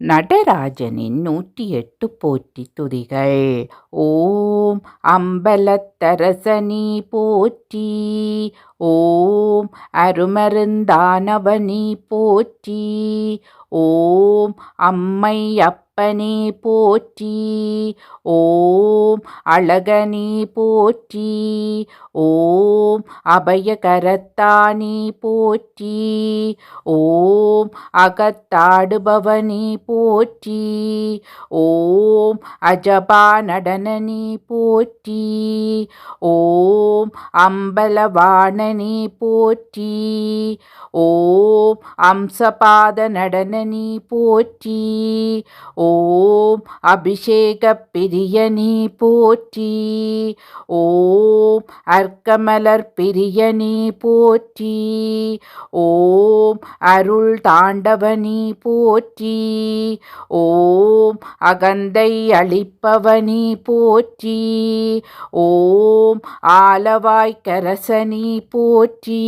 நடராஜனின் 108 போற்றி துதிகள். ஓம் அம்பலத்தரசனி போற்றி. ஓம் அருமருந்தானவனி போற்றி. ஓம் அம்மை அப்பனே போற்றி. ஓம் அழகனே போற்றி. ஓம் அபயகரத்தானே போற்றி. ஓம் அகத்தாடுபவனே போற்றி. ஓம் அஜபா நடனனே போற்றி. ஓம் அம்பலவாணனே போற்றி. ஓம் அம்சபாத நடனனே போற்றி. ஓம் அபிஷேக பிரியனே போற்றி. ஓம் அர்க்கமலர் பிரியனே போற்றி. ஓம் அருள் தாண்டவனி போற்றி. ஓம் அகந்தை அளிப்பவனி போற்றி. ஓம் ஆலவாய்க்கரசனி போற்றி.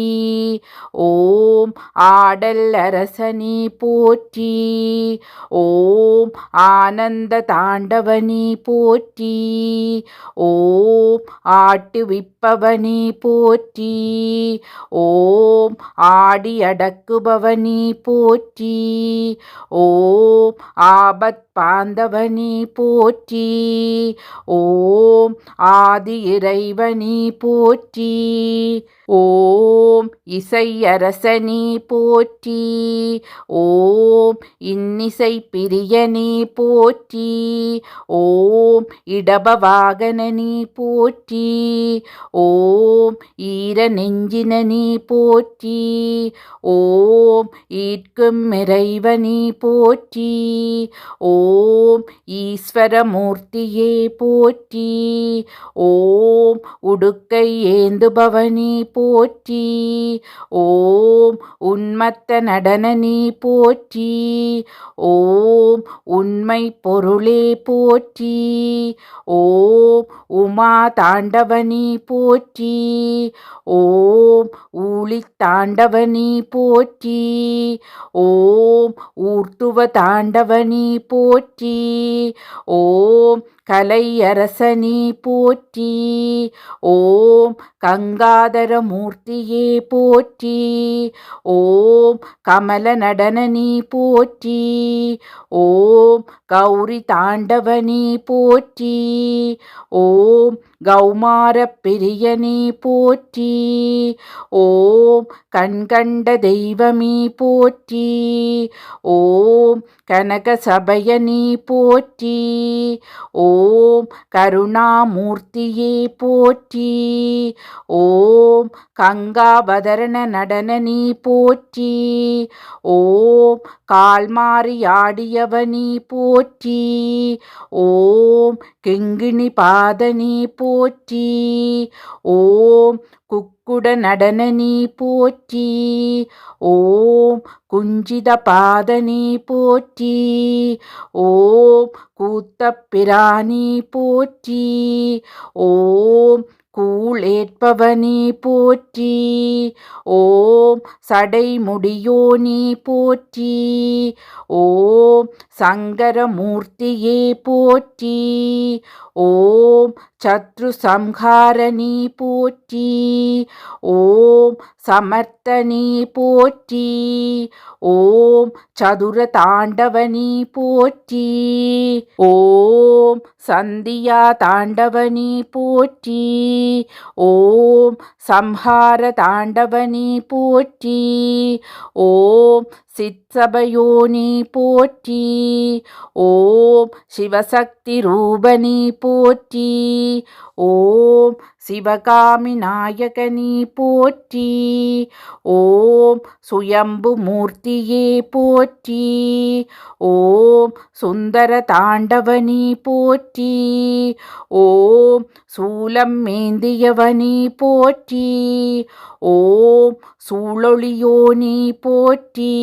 ஓம் ஆடல் அரசனி போற்றி. ஓம் ஆனந்த தாண்டவனி போற்றி. ஓம் ஆட்டுவிப்பவனி போற்றி. ஓம் ஆடி அடக்குபவனி போற்றி. ஓம் ஆபத் பாந்தவனி போற்றி. ஓம் ஆதி இறைவனி போற்றி. ஓம் இசையரசனி போற்றி. ஓம் இன்னிசை பிரியனி போற்றி. ஓம் இடபவாகனனி போற்றி. ஓம் ஈர நெஞ்சினனி போற்றி. ஓம் ஈட்கும் இறைவனி போற்றி. ஓம் ஈஸ்வரமூர்த்தியே போற்றி. ஓம் உடுக்கை ஏந்துபவனி போற்றி. ஓம் உன்மத்த நடனனி போற்றி. ஓம் உண்மை பொருளே போற்றி. ஓம் உமா தாண்டவனி போற்றி. ஓம் ஊழித் தாண்டவனி போற்றி. ஓம் ஊர்த்துவ தாண்டவனி போற்றி. ஓம் கலையரசனி போற்றி. ஓம் கங்காதர மூர்த்தியே போற்றி. ஓம் கமல நடனனி போற்றி. ஓம் கௌரி தாண்டவனி போற்றி. ஓம் கௌமார பிரியனி போற்றி. ஓம் கண்கண்ட தெய்வமி போற்றி. ஓம் கனக சபயனி போற்றி. ஓம் கருணாமூர்த்தியே போற்றி. ஓம் கங்காபதரண நடனனி போற்றி. ஓம் கால்மாறி ஆடியவனி போற்றி. ஓம் கிங்கிணி பாதனி போற்றி. ஓம் குக்குட நடனனி போற்றி. ஓம் குஞ்சித பாதனி போற்றி. ஓம் கூத்தப்பிராணி போற்றி. ஓம் கூழேற்பவனி போற்றி. ஓம் சடைமுடியோனி போற்றி. ஓம் சங்கரமூர்த்தியே போற்றி. ஓம் சத்ரு சம்ஹாரணி போற்றி. ஓம் சமர்த்தனி போற்றி. ஓம் சதுர தாண்டவனி போற்றி. ஓம் சந்தியா தாண்டவனி போற்றி. ஓம் சம்ஹார தாண்டவனி போற்றி. ஓம் சித்சபயோனி போற்றி. ஓம் சிவசக்தி ரூபனி போற்றி. ஓம் சிவகாமி நாயகனி போற்றி. ஓம் சுயம்பு மூர்த்தியே போற்றி. ஓம் சுந்தர தாண்டவனி போற்றி. ஓம் சூலம் மேந்தியவனி போற்றி. ஓம் சூழொளியோனி போற்றி.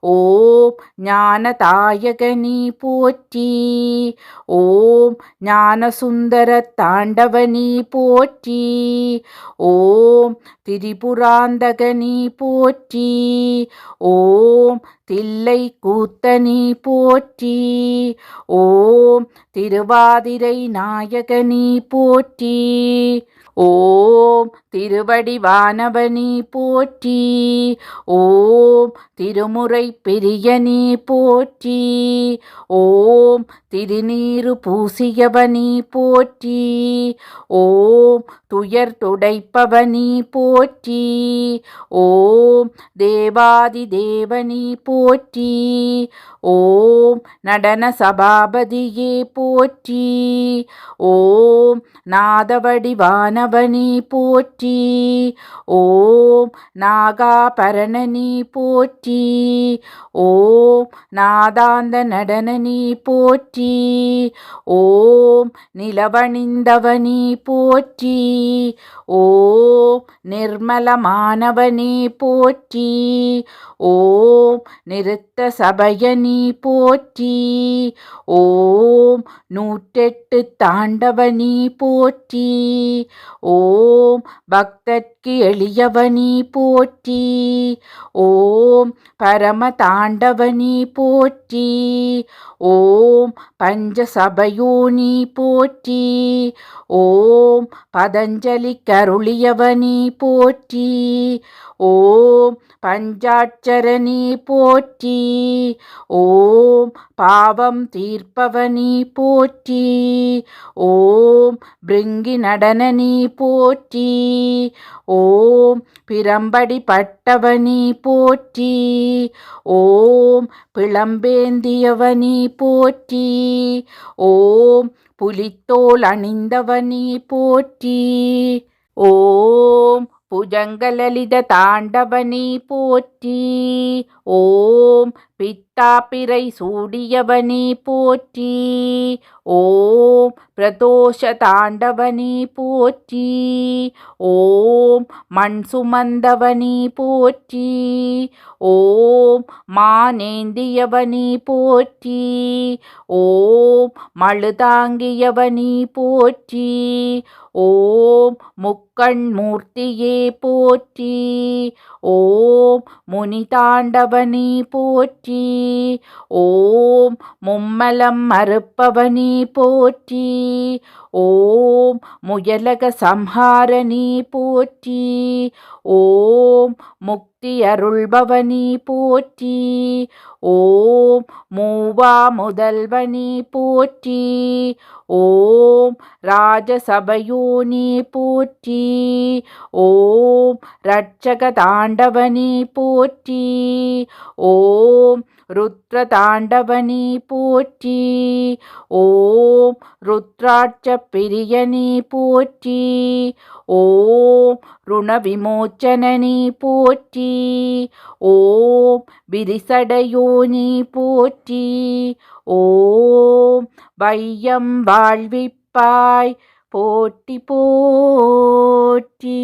ஓம் ஞானதாயகனே போற்றி. ஓம் ஞானசுந்தர தாண்டவனே போற்றி. ஓம் திரிபுராந்தகனே போற்றி. ஓம் தில்லை கூத்தனே போற்றி. ஓம் திருவாதிரை நாயகனே போற்றி. ஓம் திருவடிவானவனே போற்றி. ஓம் திருமுறை பெரியனே போற்றி. ஓம் திருநீறு பூசியவனே போற்றி. ஓம் துயர் துடைப்பவனே போற்றி. ஓம் தேவாதி தேவனே போற்றி. ஓம் நடன சபாபதியே போற்றி. ஓம் நாதவடிவானவனே போற்றி. ஓம் நாகாபரணனே போற்றி. ஓம் நாதாந்த நடனனே போற்றி. ஓம் நிலவணிந்தவனே போற்றி. ஓம் நிர்மலமானவனே போற்றி. ஓம் நிறுத்த சபையனே போற்றி. ஓம் 108 தாண்டவனே போற்றி. ஓம் பக்தர்க்கு எளியவனே போற்றி. ஓம் பரம தாண்டவனே போற்றி. ஓம் பஞ்சசபயோனி போற்றி. ஓம் பதஞ்சலி கருளியவனே போற்றி. ஓம் பஞ்சாட்சரனே போற்றி. ஓம் பாவம் தீர்ப்பவனே போற்றி. ஓம் பிருங்கி நடனனே போற்றி. ஓம் பிரம்படி பட்டவனே போற்றி. ஓம் பிளம்பேந்தியவனே போற்றி. ஓம் புலித்தோல் அணிந்தவனே போற்றி. ஓம் புஜங்கலலித தாண்டவனே போற்றி. ஓம் பித்தாப்பிரை சூடியவனே போற்றி. ஓம் பிரதோஷ தாண்டவனே போற்றி. ஓம் மண் சுமந்தவனே போற்றி. ஓம் மானேந்தியவனே போற்றி. ஓம் மழுதாங்கியவனே போற்றி. ஓம் முக்கண் மூர்த்தியே போற்றி. ஓம் முனிதாண்டவனே போற்றி. ஓம் மும்மலம் மறுப்பவனே போற்றி. ஓம் முயலக சம்ஹாரனே போற்றி. ஓம் முக்தி அருள்பவனே போற்றி. ஓம் மூவா முதல்வனே போற்றி. ஓம் ராஜசபயோனே போற்றி. ஓம் ரட்சக தாண்டவனே போற்றி. ஓம் ருத்ர தாண்டவனே போற்றி. ஓம் ருத்ராட்ச பிரியனே போற்றி. ஓம் ருண விமோச்சனனே போற்றி. ஓம் விரிசடையோனே போற்றி. ஓம் வையம் வாழ்விப்பாய் போற்றி போற்றி.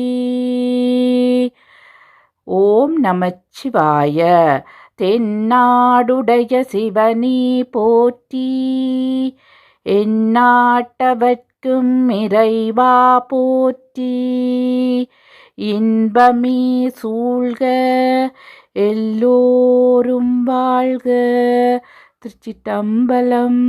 ஓம் நமச்சிவாய. தென்னாடுடைய சிவனே போற்றி. எந்நாட்டவர்க்கும் இறைவா போற்றி. இன்பமே சூழ்க எல்லோரும் வாழ்க. திருச்சிற்றம்பலம்.